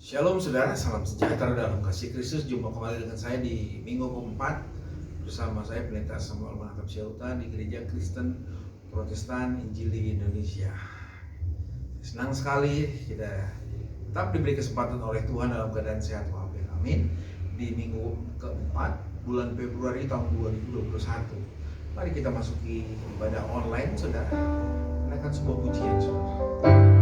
Shalom saudara, salam sejahtera dalam kasih Kristus. Jumpa kembali dengan saya di minggu keempat bersama saya Pendeta Samuel Manakap Syauta di Gereja Kristen Protestan Injil di Indonesia. Senang sekali kita tetap diberi kesempatan oleh Tuhan dalam keadaan sehat walafiat. Amin. Di minggu keempat bulan Februari tahun 2021. Mari kita masuki ibadah online saudara. Menaikkan sebuah pujian saudara.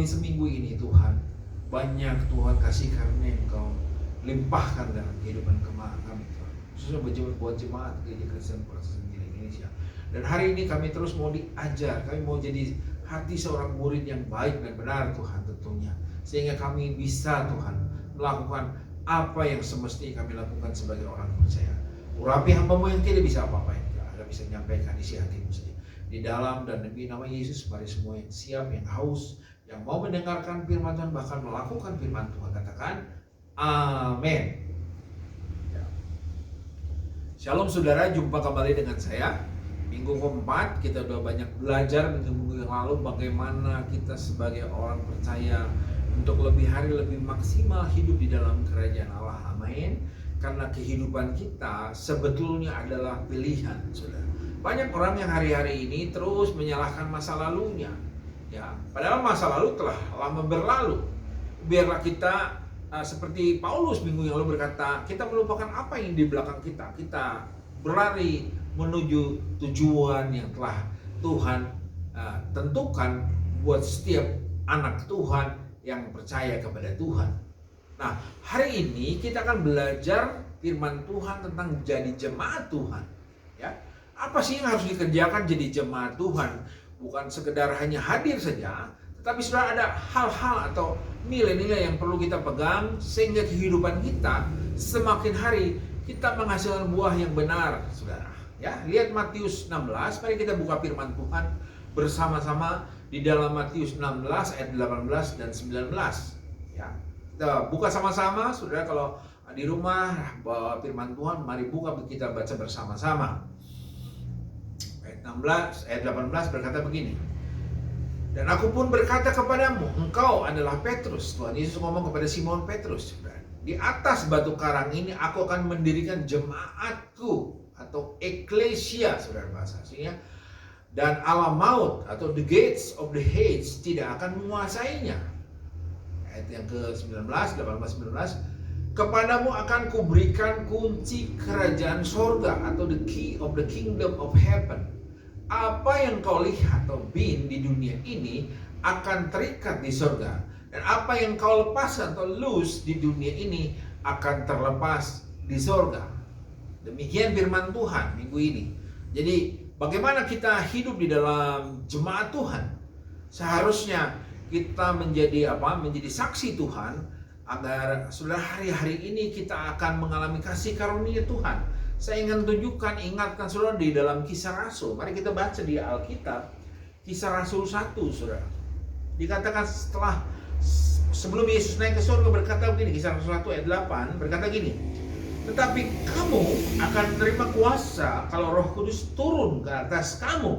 Seminggu ini Tuhan, banyak Tuhan kasih karunia yang Engkau limpahkan dalam kehidupan kami Tuhan, khususnya buat jemaat Gereja Kristen Protestan Indonesia. Dan hari ini kami terus mau diajar, kami mau jadi hati seorang murid yang baik dan benar Tuhan tentunya, sehingga kami bisa Tuhan melakukan apa yang semestinya kami lakukan sebagai orang percaya. Urapi hamba-Mu yang tidak bisa apa-apa, yang tidak bisa menyampaikan isi hati-Mu saja. Di dalam dan demi nama Yesus, mari semua yang siap, yang haus, yang mau mendengarkan firman Tuhan, bahkan melakukan firman Tuhan, katakan amin. Shalom saudara, jumpa kembali dengan saya. Minggu keempat kita udah banyak belajar minggu yang lalu bagaimana kita sebagai orang percaya untuk lebih hari lebih maksimal hidup di dalam kerajaan Allah. Amin. Karena kehidupan kita sebetulnya adalah pilihan, saudara. Banyak orang yang hari-hari ini terus menyalahkan masa lalunya. Ya, padahal masa lalu telah lama berlalu. Biarlah kita seperti Paulus minggu yang lalu berkata, kita melupakan apa yang di belakang kita. Kita berlari menuju tujuan yang telah Tuhan tentukan buat setiap anak Tuhan yang percaya kepada Tuhan. Nah, hari ini kita akan belajar firman Tuhan tentang jadi jemaat Tuhan. Ya, apa sih yang harus dikerjakan jadi jemaat Tuhan? Bukan sekedar hanya hadir saja, tetapi sudah ada hal-hal atau nilai-nilai yang perlu kita pegang sehingga kehidupan kita semakin hari kita menghasilkan buah yang benar, saudara. Ya, lihat Matius 16. Mari kita buka firman Tuhan bersama-sama di dalam Matius 16 ayat 18 dan 19. Ya, kita buka sama-sama, saudara. Kalau di rumah bawa firman Tuhan, mari buka, kita baca bersama-sama. Ayat 16, ayat 18 berkata begini. Dan aku pun berkata kepadamu, engkau adalah Petrus. Tuhan Yesus ngomong kepada Simon Petrus. Di atas batu karang ini aku akan mendirikan jemaatku atau eklesia, saudara bahasa aslinya. Dan alam maut atau the gates of the Hades tidak akan menguasainya. Ayat yang ke-19, 18, 19. Kepadamu akan kuberikan kunci kerajaan sorga atau the key of the kingdom of heaven. Apa yang kau lihat atau bin di dunia ini akan terikat di sorga. Dan apa yang kau lepas atau loose di dunia ini akan terlepas di sorga. Demikian firman Tuhan minggu ini. Jadi bagaimana kita hidup di dalam jemaat Tuhan? Seharusnya kita menjadi menjadi saksi Tuhan, agar sudah hari-hari ini kita akan mengalami kasih karunia Tuhan. Saya ingin tunjukkan, ingatkan saudara di dalam Kisah Rasul. Mari kita baca di Alkitab, Kisah Rasul 1, saudara. Dikatakan sebelum Yesus naik ke surga berkata begini, Kisah Rasul 1 ayat 8 berkata gini. Tetapi kamu akan menerima kuasa kalau Roh Kudus turun ke atas kamu.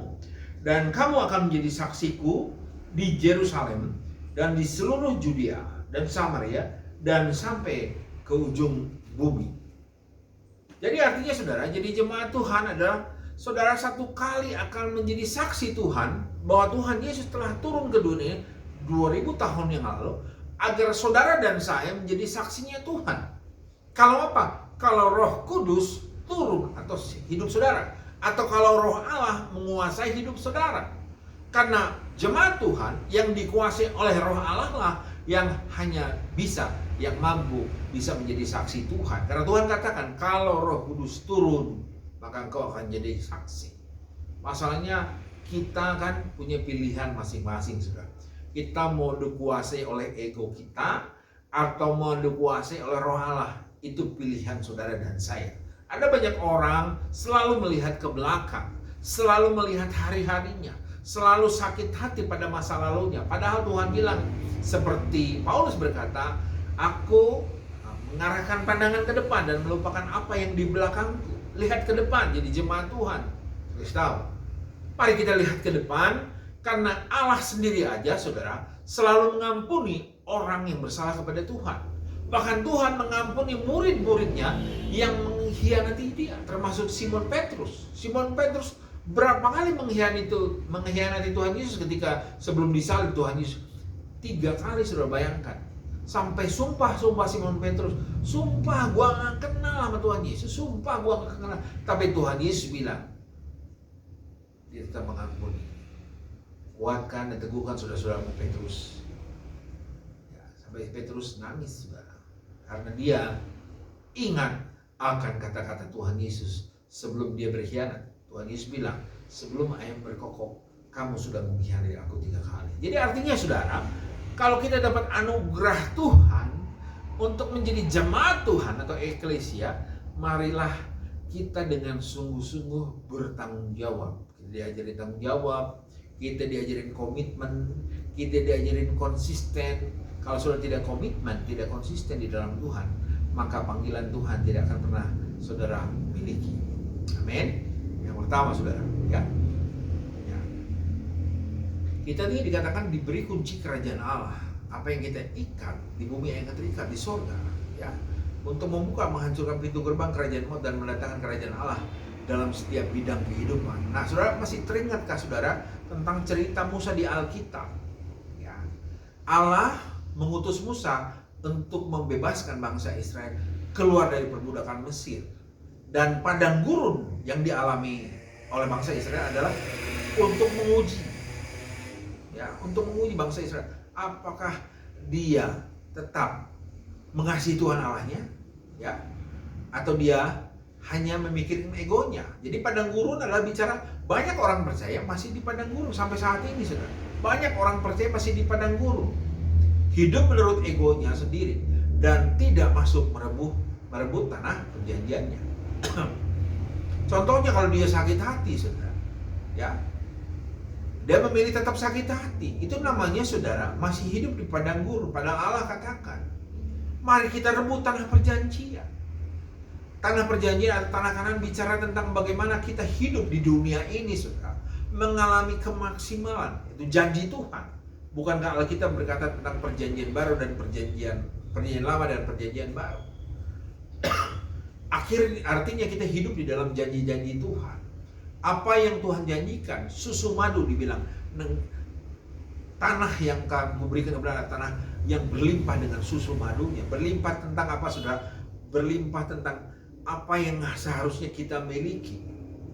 Dan kamu akan menjadi saksiku di Yerusalem dan di seluruh Judea dan Samaria dan sampai ke ujung bumi. Jadi artinya saudara, jadi jemaat Tuhan adalah saudara satu kali akan menjadi saksi Tuhan bahwa Tuhan Yesus telah turun ke dunia 2000 tahun yang lalu agar saudara dan saya menjadi saksinya Tuhan. Kalau apa? Kalau Roh Kudus turun atau hidup saudara, atau kalau Roh Allah menguasai hidup saudara. Karena jemaat Tuhan yang dikuasai oleh Roh Allah lah yang hanya yang mampu bisa menjadi saksi Tuhan. Karena Tuhan katakan kalau Roh Kudus turun maka engkau akan jadi saksi. Masalahnya kita kan punya pilihan masing-masing, saudara. Kita mau dikuasai oleh ego kita atau mau dikuasai oleh Roh Allah. Itu pilihan saudara dan saya. Ada banyak orang selalu melihat ke belakang, selalu melihat hari-harinya, selalu sakit hati pada masa lalunya. Padahal Tuhan bilang, seperti Paulus berkata, aku mengarahkan pandangan ke depan dan melupakan apa yang di belakangku. Lihat ke depan, jadi jemaat Tuhan. Terus tahu. Mari kita lihat ke depan, karena Allah sendiri aja, saudara, selalu mengampuni orang yang bersalah kepada Tuhan. Bahkan Tuhan mengampuni murid-muridnya yang mengkhianati dia, termasuk Simon Petrus. Simon Petrus berapa kali mengkhianati Tuhan Yesus ketika sebelum disalib Tuhan Yesus. 3 kali, sudah bayangkan. Sampai sumpah Simon Petrus, sumpah gua gak kenal sama Tuhan Yesus, sumpah gua gak kenal. Tapi Tuhan Yesus bilang, dia tetap mengampuni. Kuatkan dan teguhkan saudara-saudaramu Petrus. Ya, sampai Petrus nangis, saudara. Karena dia ingat akan kata-kata Tuhan Yesus sebelum dia berkhianat. Tuhan Yesus bilang, sebelum ayam berkokok, kamu sudah mengkhianati aku 3 kali. Jadi artinya saudara, kalau kita dapat anugerah Tuhan untuk menjadi jemaat Tuhan atau eklesia, marilah kita dengan sungguh-sungguh bertanggung jawab. Kita diajarin tanggung jawab, kita diajarin komitmen, kita diajarin konsisten. Kalau sudah tidak komitmen, tidak konsisten di dalam Tuhan, maka panggilan Tuhan tidak akan pernah saudara miliki. Amin. Yang pertama, saudara, ya. Kita ini dikatakan diberi kunci kerajaan Allah. Apa yang kita ikat di bumi akan terikat di sorga, ya. Untuk membuka, menghancurkan pintu gerbang kerajaan maut dan mendatangkan kerajaan Allah dalam setiap bidang kehidupan. Nah, saudara masih teringatkah saudara tentang cerita Musa di Alkitab? Ya. Allah mengutus Musa untuk membebaskan bangsa Israel keluar dari perbudakan Mesir. Dan padang gurun yang dialami oleh bangsa Israel adalah untuk menguji, ya, untuk menguji bangsa Israel. Apakah dia tetap mengasihi Tuhan Allahnya, ya, atau dia hanya memikirkan egonya. Jadi padang gurun adalah bicara banyak orang percaya masih di padang gurun sampai saat ini, saudara. Banyak orang percaya masih di padang gurun, hidup menurut egonya sendiri dan tidak masuk merebut tanah perjanjiannya. Contohnya kalau dia sakit hati, saudara, ya, dia memilih tetap sakit hati. Itu namanya, saudara, masih hidup di padang gurun. Padahal Allah katakan, mari kita rebut tanah perjanjian. Tanah perjanjian atau tanah Kanaan bicara tentang bagaimana kita hidup di dunia ini, saudara, mengalami kemaksimalan. Itu janji Tuhan. Bukankah Alkitab berkata tentang perjanjian baru dan perjanjian lama dan perjanjian baru? Artinya kita hidup di dalam janji-janji Tuhan. Apa yang Tuhan janjikan, susu madu dibilang, tanah yang kamu berikan kepada tanah yang berlimpah dengan susu madunya. Berlimpah tentang apa, saudara? Berlimpah tentang apa yang seharusnya kita miliki,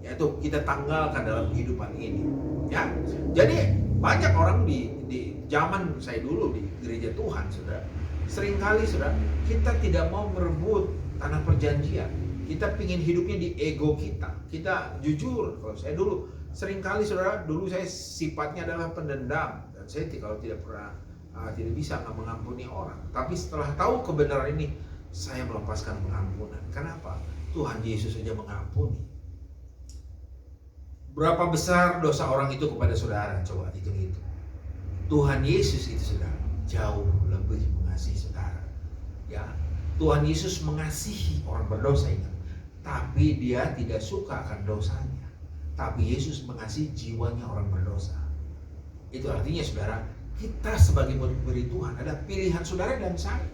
yaitu kita tanggalkan dalam kehidupan ini, ya. Jadi banyak orang di zaman saya dulu di gereja Tuhan, saudara, seringkali, saudara, kita tidak mau merebut tanah perjanjian. Kita pingin hidupnya di ego kita. Kita jujur, kalau saya dulu seringkali, saudara, dulu saya sifatnya adalah pendendam dan saya kalau tidak bisa mengampuni orang. Tapi setelah tahu kebenaran ini, saya melepaskan pengampunan. Kenapa? Tuhan Yesus saja mengampuni. Berapa besar dosa orang itu kepada saudara? Coba hitung-hitung. Tuhan Yesus itu, saudara, jauh lebih mengasihi saudara. Ya, Tuhan Yesus mengasihi orang berdosa, ingat. Tapi dia tidak suka akan dosanya. Tapi Yesus mengasihi jiwanya orang berdosa. Itu artinya, saudara, kita sebagai murid Tuhan ada pilihan saudara dan saya.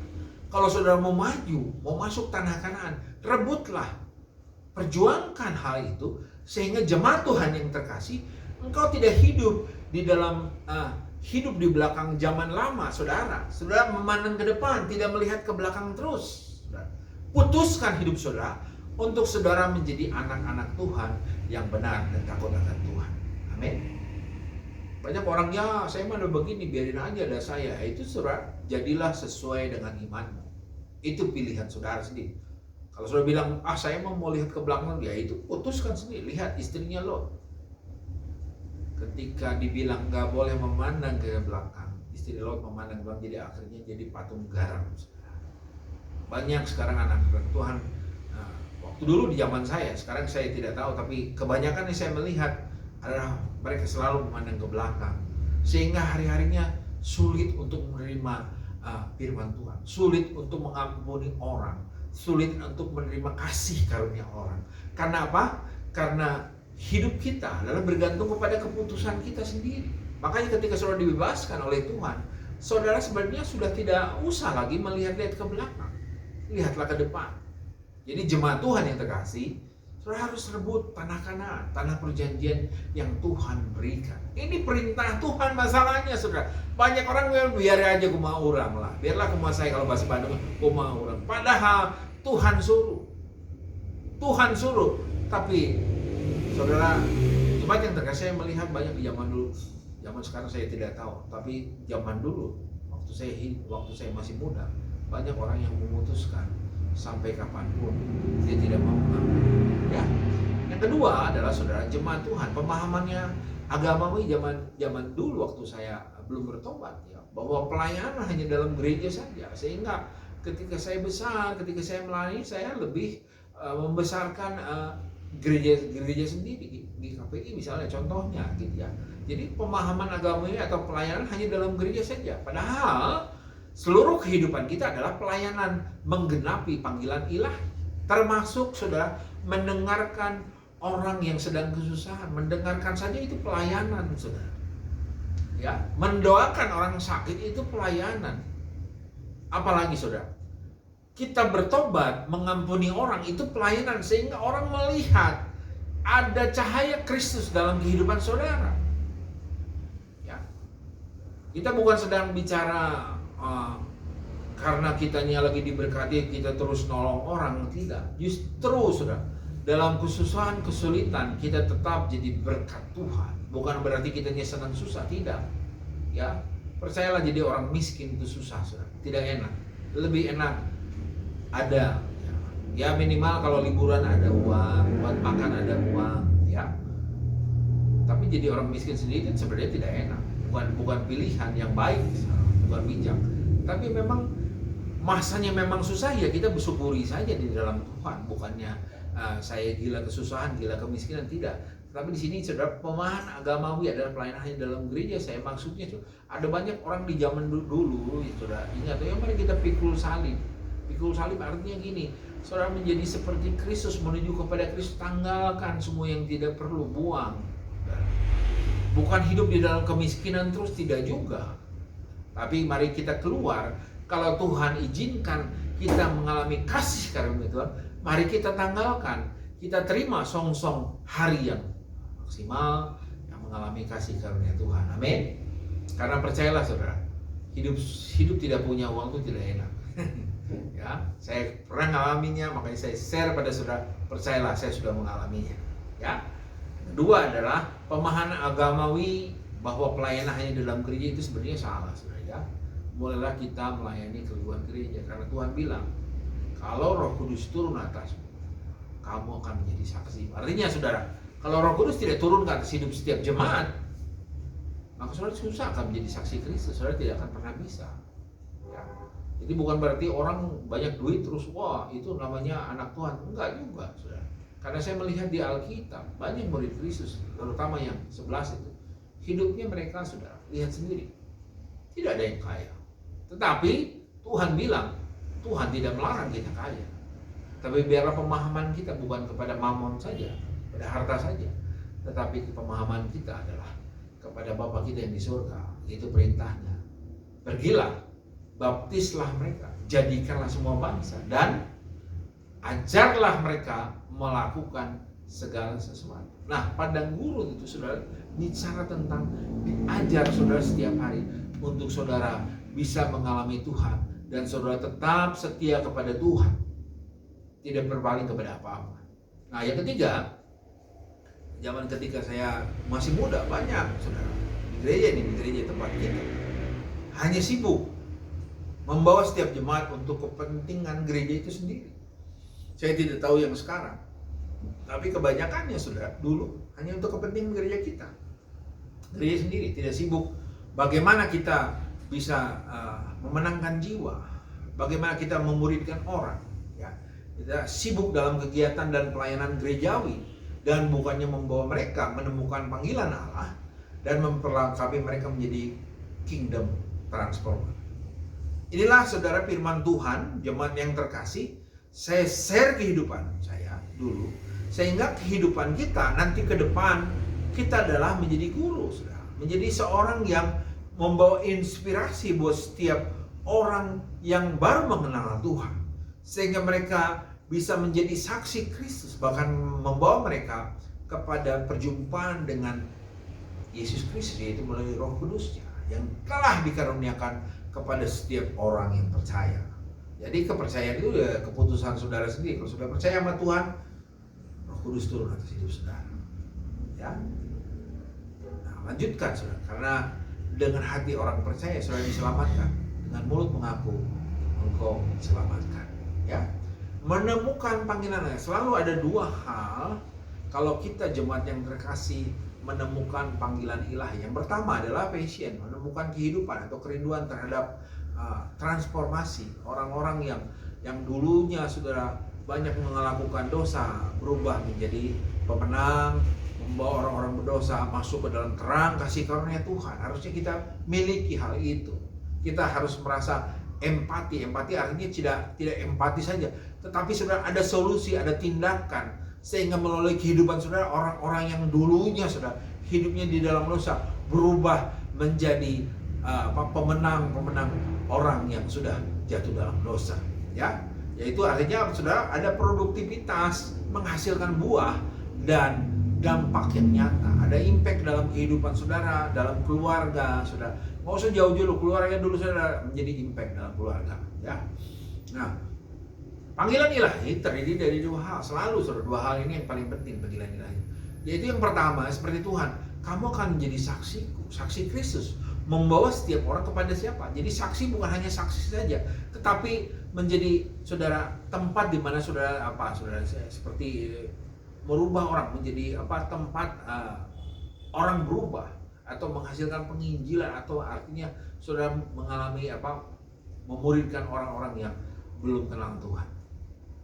Kalau saudara mau maju, mau masuk tanah Kanaan, rebutlah, perjuangkan hal itu, sehingga jemaat Tuhan yang terkasih, engkau tidak hidup di dalam hidup di belakang zaman lama, saudara. Saudara memandang ke depan, tidak melihat ke belakang terus. Saudara. Putuskan hidup saudara untuk saudara menjadi anak-anak Tuhan yang benar dan takut akan Tuhan. Amin. Banyak orang, ya saya mah udah begini, biarin aja ada saya. Itu, saudara, jadilah sesuai dengan imanmu. Itu pilihan saudara sendiri. Kalau saudara bilang, saya mau lihat ke belakang, ya itu putuskan sendiri. Lihat istrinya Lot. Ketika dibilang gak boleh memandang ke belakang, istri Lot memandang ke belakang, jadi akhirnya jadi patung garam. Banyak sekarang anak-anak Tuhan, waktu dulu di zaman saya, sekarang saya tidak tahu, tapi kebanyakan yang saya melihat adalah mereka selalu memandang ke belakang, sehingga hari-harinya sulit untuk menerima firman Tuhan, sulit untuk mengampuni orang, sulit untuk menerima kasih karunia orang. Karena apa? Karena hidup kita adalah bergantung kepada keputusan kita sendiri. Makanya ketika saudara dibebaskan oleh Tuhan, saudara sebenarnya sudah tidak usah lagi melihat-lihat ke belakang, lihatlah ke depan. Jadi jemaat Tuhan yang terkasih, saudara harus rebut tanah Kanaan, tanah perjanjian yang Tuhan berikan. Ini perintah Tuhan masalahnya, saudara. Banyak orang bilang, biar aja kumaha urang lah, biarlah kumaha saya, kalau bahasa Bandung kumaha urang. Padahal Tuhan suruh, tapi saudara, jemaat yang terkasih, saya melihat banyak di zaman dulu. Zaman sekarang saya tidak tahu, tapi zaman dulu, waktu saya masih muda, banyak orang yang memutuskan sampai kapanpun dia tidak mau mengampuni. Ya. Yang kedua adalah, saudara, jemaat Tuhan, pemahamannya agamawi zaman dulu waktu saya belum bertobat, ya, bahwa pelayanan hanya dalam gereja saja. Sehingga ketika saya besar, ketika saya melayani, saya lebih membesarkan gereja sendiri, di KPI misalnya, contohnya gitu ya. Jadi pemahaman agama atau pelayanan hanya dalam gereja saja. Padahal seluruh kehidupan kita adalah pelayanan menggenapi panggilan ilahi. Termasuk, saudara, mendengarkan orang yang sedang kesusahan, mendengarkan saja itu pelayanan, saudara. Ya, mendoakan orang sakit itu pelayanan. Apalagi, saudara, kita bertobat, mengampuni orang, itu pelayanan, sehingga orang melihat ada cahaya Kristus dalam kehidupan saudara. Ya. Kita bukan sedang bicara karena kitanya lagi diberkati kita terus nolong orang, tidak. Justru, saudara, dalam kesusahan, kesulitan kita tetap jadi berkat Tuhan. Bukan berarti kitanya senang susah, tidak. Ya, percayalah, jadi orang miskin itu susah, saudara. Tidak enak. Lebih enak ada, ya minimal kalau liburan ada uang, buat makan ada uang, ya. Tapi jadi orang miskin sendiri kan sebenarnya tidak enak, bukan pilihan yang baik, bukan bijak. Tapi memang masanya memang susah, ya kita bersyukuri saja di dalam Tuhan. Bukannya saya gila kesusahan, gila kemiskinan, tidak. Tapi di sini saudara, pemahaman agamawi adalah pelayanan hanya dalam gereja. Saya maksudnya ada banyak orang di zaman dulu, ya saudara, ingat ya, mari kita pikul salib. Pikul salib artinya gini, saudara menjadi seperti Kristus, menuju kepada Kristus, tanggalkan semua yang tidak perlu, buang. Bukan hidup di dalam kemiskinan terus, tidak juga. Tapi mari kita keluar. Kalau Tuhan izinkan kita mengalami kasih karunia Tuhan, mari kita tanggalkan. Kita terima song-song hari yang maksimal, yang mengalami kasih karunia Tuhan. Amin. Karena percayalah saudara, hidup tidak punya uang itu tidak enak. Ya, saya pernah mengalaminya, makanya saya share pada saudara. Percayalah, saya sudah mengalaminya. Ya. Kedua adalah pemahaman agamawi bahwa pelayanan hanya dalam gereja itu sebenarnya salah, saudara. Ya. Mulailah kita melayani keluar gereja, karena Tuhan bilang kalau Roh Kudus turun atasmu, kamu akan menjadi saksi. Artinya saudara, kalau Roh Kudus tidak turun ke atas hidup setiap jemaat, maka saudara susah akan menjadi saksi Kristus. Saudara tidak akan pernah bisa. Ya. Jadi bukan berarti orang banyak duit terus wah itu namanya anak Tuhan. Enggak juga, saudara. Karena saya melihat di Alkitab banyak murid Kristus, terutama yang 11 itu, hidupnya mereka saudara lihat sendiri, tidak ada yang kaya. Tetapi Tuhan bilang, Tuhan tidak melarang kita kaya. Tapi biarlah pemahaman kita bukan kepada mamon saja, pada harta saja, tetapi pemahaman kita adalah kepada Bapa kita yang di surga. Itu perintahnya. Pergilah, baptislah mereka, jadikanlah semua bangsa, dan ajarlah mereka melakukan segala sesuatu. Nah, padang gurun itu saudara bicara tentang diajar saudara setiap hari untuk saudara bisa mengalami Tuhan dan saudara tetap setia kepada Tuhan, tidak berpaling kepada apa-apa. Nah, yang ketiga, zaman ketika saya masih muda, banyak saudara di gereja tempat kita hanya sibuk membawa setiap jemaat untuk kepentingan gereja itu sendiri. Saya tidak tahu yang sekarang, tapi kebanyakannya saudara dulu hanya untuk kepentingan gereja kita, gereja sendiri, tidak sibuk bagaimana kita bisa memenangkan jiwa, bagaimana kita memuridkan orang. Ya, kita sibuk dalam kegiatan dan pelayanan gerejawi, dan bukannya membawa mereka menemukan panggilan Allah dan memperlengkapi mereka menjadi kingdom transformer. Inilah saudara firman Tuhan, jemaat yang terkasih. Saya share kehidupan saya dulu, sehingga kehidupan kita nanti ke depan kita adalah menjadi guru, saudara. Menjadi seorang yang membawa inspirasi buat setiap orang yang baru mengenal Tuhan, sehingga mereka bisa menjadi saksi Kristus, bahkan membawa mereka kepada perjumpaan dengan Yesus Kristus, yaitu melalui Roh Kudusnya yang telah dikaruniakan kepada setiap orang yang percaya. Jadi kepercayaan itu ya keputusan saudara sendiri. Kalau sudah percaya sama Tuhan, Roh Kudus turun atas hidup saudara. Ya. Nah, lanjutkan saudara, karena dengan hati orang percaya saudara diselamatkan, dengan mulut mengaku engkau diselamatkan. Ya. Menemukan panggilan Allah. Selalu ada dua hal kalau kita jemaat yang terkasih menemukan panggilan ilahi. Yang pertama adalah passion, menemukan kehidupan atau kerinduan terhadap transformasi. Orang-orang yang dulunya saudara banyak melakukan dosa berubah menjadi pemenang, membawa orang-orang berdosa masuk ke dalam terang kasih karunia Tuhan. Harusnya kita miliki hal itu. Kita harus merasa empati. Empati artinya tidak empati saja, tetapi saudara ada solusi, ada tindakan, sehingga melalui kehidupan saudara, orang-orang yang dulunya saudara hidupnya di dalam dosa berubah menjadi pemenang orang yang sudah jatuh dalam dosa. Ya, yaitu artinya saudara ada produktivitas, menghasilkan buah dan dampak yang nyata, ada impact dalam kehidupan saudara, dalam keluarga saudara. Nggak usah jauh-jauh, keluarga dulu saudara menjadi impact dalam keluarga. Ya, nah panggilan ilahi terdiri dari dua hal. Selalu saudara, dua hal ini yang paling penting panggilan ilahi. Yaitu yang pertama, seperti Tuhan, kamu akan menjadi saksiku, saksi Kristus, membawa setiap orang kepada siapa? Jadi saksi bukan hanya saksi saja, tetapi menjadi saudara tempat di mana saudara seperti merubah orang menjadi tempat orang berubah atau menghasilkan penginjilan, atau artinya saudara mengalami memuridkan orang-orang yang belum kenal Tuhan.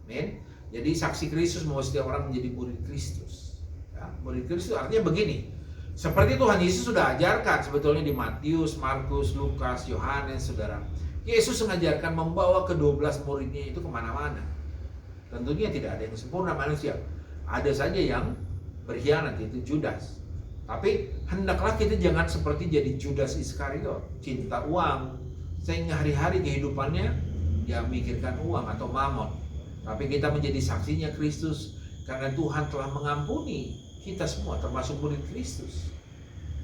Amin. Jadi saksi Kristus membawa setiap orang menjadi murid Kristus. Ya, murid Kristus artinya begini. Seperti Tuhan Yesus sudah ajarkan sebetulnya di Matius, Markus, Lukas, Yohanes, saudara. Yesus mengajarkan membawa ke-12 muridnya itu kemana-mana. Tentunya tidak ada yang sempurna manusia. Ada saja yang berkhianat, itu Judas. Tapi hendaklah kita jangan seperti jadi Judas Iskariot, cinta uang, sehingga hari-hari kehidupannya dia mikirkan uang atau mamon. Tapi kita menjadi saksinya Kristus karena Tuhan telah mengampuni kita semua, termasuk murid Kristus.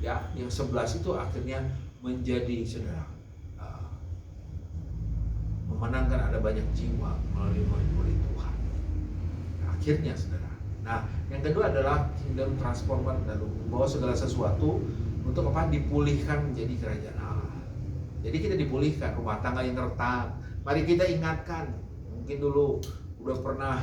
Ya, yang 11 itu akhirnya menjadi saudara memenangkan ada banyak jiwa melalui murid-murid Tuhan. Akhirnya saudara. Nah, yang kedua adalah kingdom transformer, lalu membawa segala sesuatu untuk dipulihkan menjadi kerajaan Allah. Jadi kita dipulihkan, rumah tangga yang retak. Mari kita ingatkan, mungkin dulu udah pernah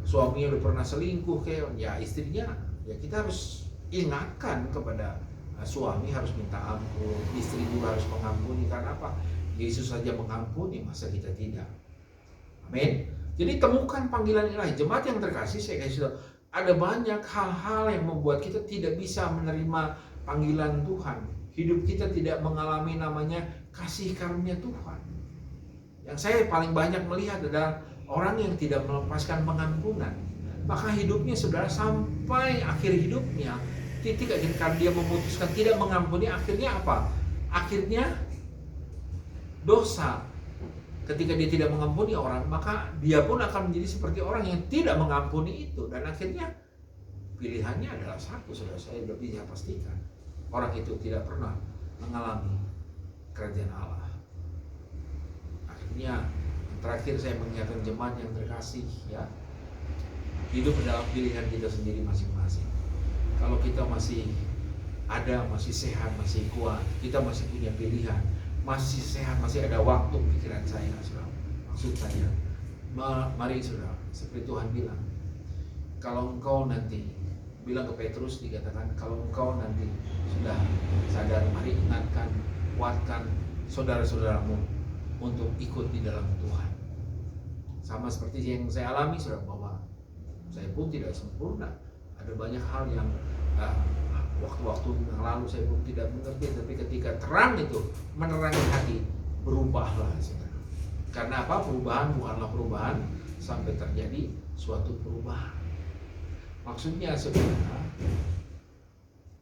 suaminya udah pernah selingkuh ya istrinya, ya kita harus ingatkan kepada suami harus minta ampun, istri juga harus mengampuni. Karena apa? Yesus saja mengampuni, masa kita tidak? Amin. Jadi temukan panggilan ilahi. Jemaat yang terkasih, saya kasih tahu, ada banyak hal-hal yang membuat kita tidak bisa menerima panggilan Tuhan. Hidup kita tidak mengalami namanya kasih karunia Tuhan. Yang saya paling banyak melihat adalah orang yang tidak melepaskan pengampunan. Maka hidupnya saudara sampai akhir hidupnya, titik akhir dia memutuskan tidak mengampuni, akhirnya apa? Akhirnya dosa. Ketika dia tidak mengampuni orang, maka dia pun akan menjadi seperti orang yang tidak mengampuni itu. Dan akhirnya pilihannya adalah satu, saudara, saya sudah bisa pastikan. Orang itu tidak pernah mengalami kerajaan Allah. Akhirnya terakhir saya mengingatkan jemaat yang terkasih, ya, hidup dalam pilihan kita sendiri masing-masing. Kalau kita masih ada, masih sehat, masih kuat, kita masih punya pilihan, masih sehat, masih ada waktu, pikiran saya, saudara. Maksud saya, mari saudara, seperti Tuhan bilang, kalau engkau nanti, bilang ke Petrus dikatakan, kalau engkau nanti sudah sadar, mari ingatkan, kuatkan saudara-saudaramu untuk ikut di dalam Tuhan. Sama seperti yang saya alami, saudara, bahwa saya pun tidak sempurna. Ada banyak hal yang waktu-waktu yang lalu saya pun tidak mengerti, tapi ketika terang itu menerangi hati, berubahlah saudara. Karena apa? Perubahan bukanlah perubahan sampai terjadi suatu perubahan. Maksudnya saudara,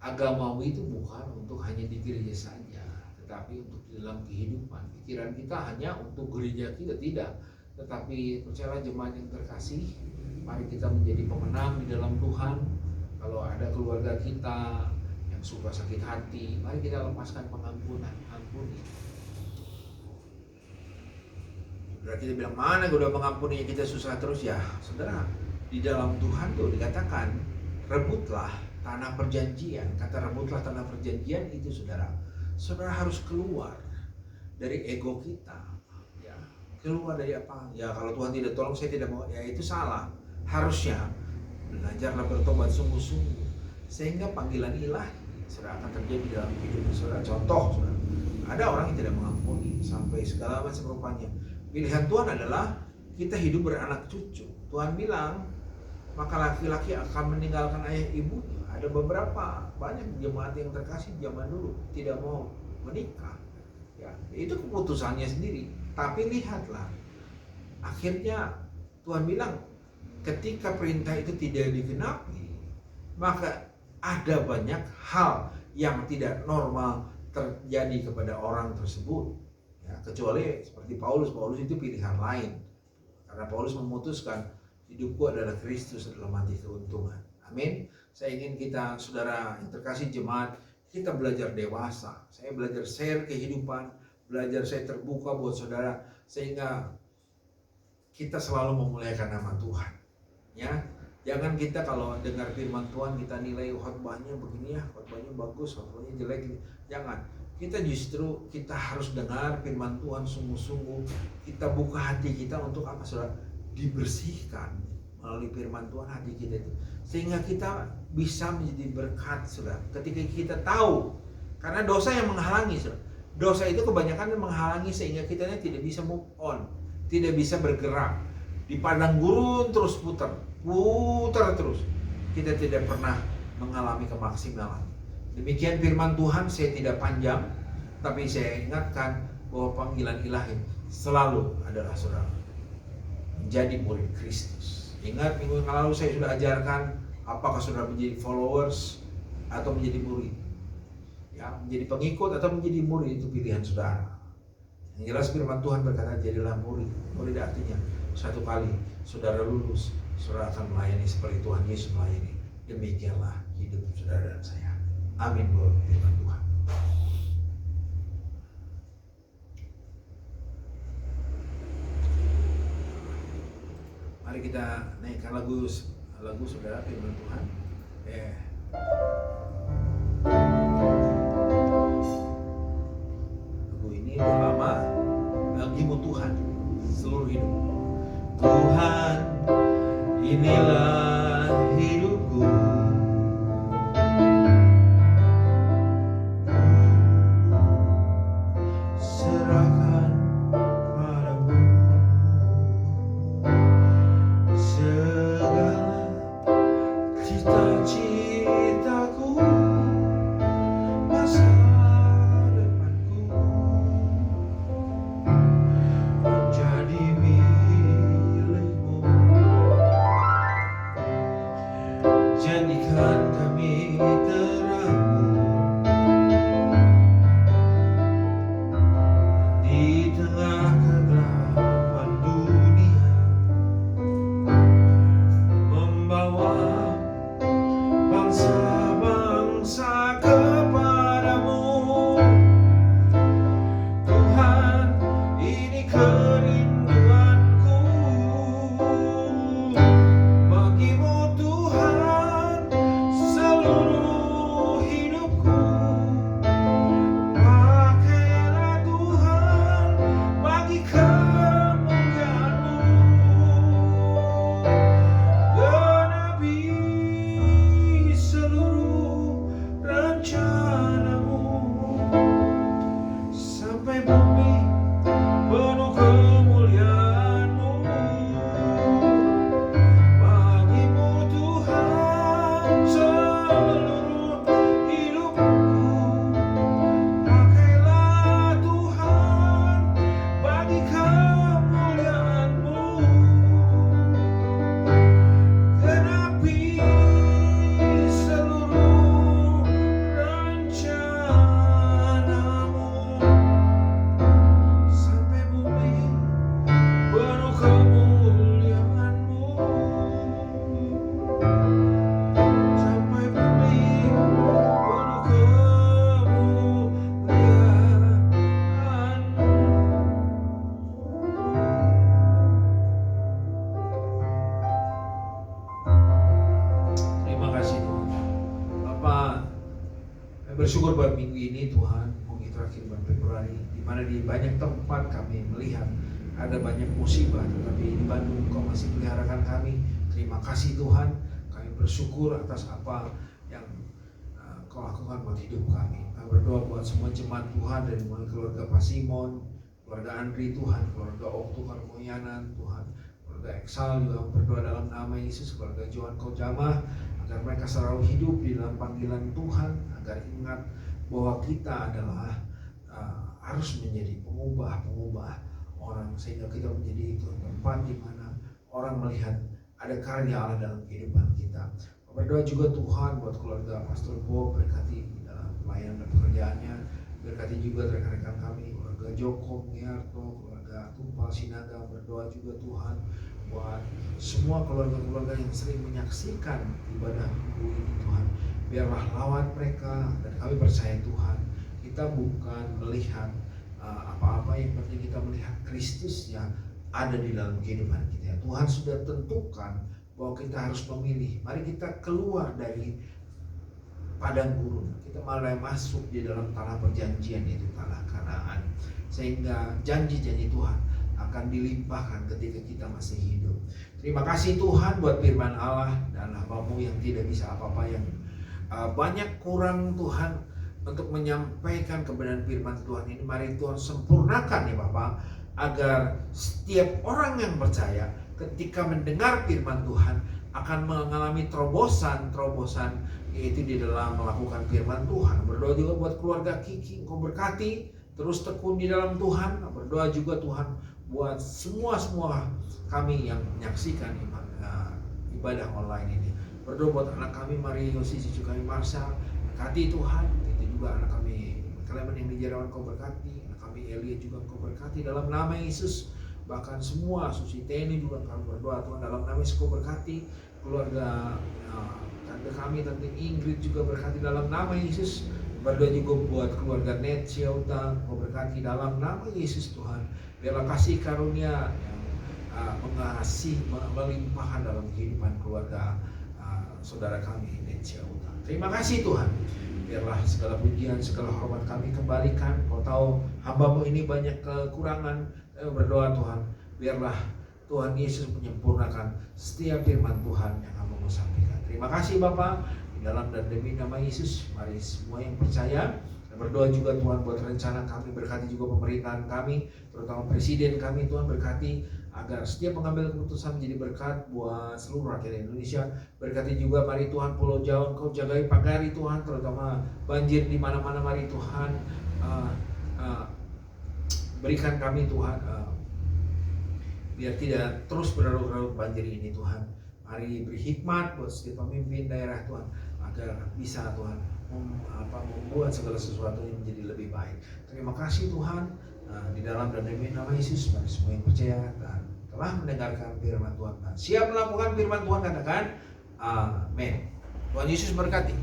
agamawi itu bukan untuk hanya di gereja saja, tetapi untuk di dalam kehidupan. Pikiran kita hanya untuk gereja kita, tidak. Tetapi percayalah jemaat yang terkasih, mari kita menjadi pemenang di dalam Tuhan. Kalau ada keluarga kita yang suka sakit hati, mari kita lepaskan pengampunan, ampuni. Saudara, kita bilang, mana gue udah mengampuni, kita susah terus ya. Saudara, di dalam Tuhan tuh dikatakan, rebutlah tanah perjanjian. Kata rebutlah tanah perjanjian itu saudara, saudara harus keluar dari ego kita. Ya, keluar dari apa? Ya kalau Tuhan tidak tolong saya tidak mau, ya itu salah. Harusnya belajarlah bertobat sungguh-sungguh, sehingga panggilan ilahi saudara akan terjadi dalam hidup saudara. Contoh, saudara, ada orang yang tidak mengampuni sampai segala macam rupanya. Pilihan Tuhan adalah kita hidup beranak cucu. Tuhan bilang, maka laki-laki akan meninggalkan ayah ibunya. Ada beberapa banyak jemaat yang terkasih zaman dulu tidak mau menikah. Ya, itu keputusannya sendiri. Tapi lihatlah, akhirnya Tuhan bilang, ketika perintah itu tidak digenapi, maka ada banyak hal yang tidak normal terjadi kepada orang tersebut. Ya, kecuali seperti Paulus itu pilihan lain. Karena Paulus memutuskan, hidupku adalah Kristus, adalah mati keuntungan. Amin. Saya ingin kita, saudara yang terkasih jemaat, kita belajar dewasa. Saya belajar share kehidupan, belajar saya terbuka buat saudara, sehingga kita selalu memuliakan nama Tuhan. Ya, jangan kita kalau dengar firman Tuhan kita nilai khotbahnya begini ya, khotbahnya bagus, khotbahnya jelek. Jangan. kita harus dengar firman Tuhan sungguh-sungguh. Kita buka hati kita untuk apa, saudara? Dibersihkan melalui firman Tuhan hati kita itu, sehingga kita bisa menjadi berkat, saudara. Ketika kita tahu, karena dosa yang menghalangi, saudara. Dosa itu kebanyakan menghalangi sehingga kita tidak bisa move on, tidak bisa bergerak di padang gurun, terus putar terus. Kita tidak pernah mengalami kemaksimalan. Demikian firman Tuhan. Saya tidak panjang, tapi saya ingatkan bahwa panggilan ilahi selalu adalah saudara menjadi murid Kristus. Ingat, minggu yang lalu saya sudah ajarkan apakah saudara menjadi followers atau menjadi murid. Ya, menjadi pengikut atau menjadi murid itu pilihan saudara. Yang jelas firman Tuhan berkata jadilah murid. Murid artinya satu kali saudara lulus, saudara akan melayani seperti Tuhan Yesus melayani. Demikianlah hidup saudara dan saya. Amin. Buat firman Tuhan. Mari kita naikkan lagu saudara firman Tuhan. Lagu ini udah lama. Bagimu Tuhan seluruh hidup. Tuhan, inilah hidupku. Serahkan padamu segala cita-citaku, masa depanku menjadi milikmu. Jadikan kami terangmu di tengah kegelapan dunia, membawa bangsa-bangsa kepadamu. Tuhan, ini kerinduanku. Bagimu Tuhan seluruh hidupku. Pakailah Tuhan bagi kemuliaan-Mu. Genapi seluruh rencana-Mu, sampai bumi penuh kemuliaan-Mu. Bagimu Tuhan seluruh hidupku. Pakailah Tuhan bagi kemuliaan-Mu. Genapi seluruh rencana-Mu, sampai bumi penuh kemuliaan-Mu. Sampai bumi penuh kemuliaan-Mu. Terima kasih Tuhan. Bapak, kami bersyukur buat minggu ini Tuhan, minggu terakhir bulan Februari, di mana di banyak tempat kami melihat ada banyak musibah, tetapi di Bandung Kau masih peliharakan kami. Terima kasih Tuhan. Kami bersyukur atas apa yang Kau lakukan buat hidup kami. Kami berdoa buat semua jemaat Tuhan, dari mulai keluarga Pak Simon, keluarga Andri Tuhan, keluarga Oktu Karmoyanan Tuhan, keluarga Eksal juga berdoa dalam nama Yesus, keluarga Johan Kau jamah, agar mereka selalu hidup di dalam panggilan Tuhan, agar ingat bahwa kita adalah harus menjadi pengubah orang, sehingga kita menjadi itu tempat di mana orang melihat ada karya Allah dalam kehidupan kita. Berdoa juga Tuhan buat keluarga Pastor Bob, berkati dalam pelayanan dan pekerjaannya, berkati juga rekan-rekan kami, keluarga Joko, Miarto, keluarga Tumpal Sinaga. Berdoa juga Tuhan buat semua keluarga-keluarga yang sering menyaksikan ibadah minggu ini Tuhan. Biarlah lawan mereka, dan kami percaya Tuhan, kita bukan melihat apa-apa, yang penting kita melihat Kristus yang ada di dalam kehidupan kita. Tuhan sudah tentukan bahwa kita harus memilih. Mari kita keluar dari padang gurun, kita mulai masuk di dalam tanah perjanjian, itu tanah Kanaan, sehingga janji-janji Tuhan akan dilimpahkan ketika kita masih hidup. Terima kasih Tuhan buat firman Allah dan hamba-Mu yang tidak bisa apa-apa, yang banyak kurang Tuhan untuk menyampaikan kebenaran firman Tuhan ini. Mari Tuhan sempurnakan ya Bapak, agar setiap orang yang percaya ketika mendengar firman Tuhan akan mengalami terobosan, yaitu di dalam melakukan firman Tuhan. Berdoa juga buat keluarga Kiki, Engkau berkati, terus tekun di dalam Tuhan. Berdoa juga Tuhan buat semua kami yang menyaksikan ibadah online ini. Berdoa buat anak kami Mario, cucu kami Marsha, berkati Tuhan. Itu juga anak kami Clement yang di Jerawan, Kau berkati. Anak kami Elia juga Kau berkati dalam nama Yesus. Bahkan semua Susi Teni juga kami berdoa Tuhan dalam nama Yesus Kau berkati. Keluarga tante kami, Tante Ingrid juga berkati dalam nama Yesus. Berdoa juga buat keluarga Net Ciauta, Kau berkati dalam nama Yesus Tuhan. Biarlah kasih karunia yang mengasihi melimpahkan dalam kehidupan keluarga saudara kami Net Ciauta. Terima kasih Tuhan. Biarlah segala pujian, segala hormat kami kembalikan. Kau tahu hamba-Mu ini banyak kekurangan. Berdoa Tuhan, biarlah Tuhan Yesus menyempurnakan setiap firman Tuhan yang hamba-Mu sampaikan. Terima kasih Bapa, di dalam dan demi nama Yesus, mari semua yang percaya. Dan berdoa juga Tuhan buat rencana kami, berkati juga pemerintahan kami, terutama presiden kami Tuhan, berkati agar setiap mengambil keputusan menjadi berkat buat seluruh rakyat Indonesia. Berkati juga mari Tuhan Pulau Jawa, Kau jagai pagari Tuhan, terutama banjir di mana-mana. Mari Tuhan berikan kami Tuhan, biar tidak terus berlarut-larut banjir ini Tuhan. Mari beri hikmat buat setiap pemimpin daerah Tuhan, agar bisa Tuhan membuat segala sesuatu yang menjadi lebih baik. Terima kasih Tuhan, di dalam dan demi nama Yesus, mari semua yang percaya dan telah mendengarkan firman Tuhan dan siap melakukan firman Tuhan katakan amin. Tuhan Yesus berkati.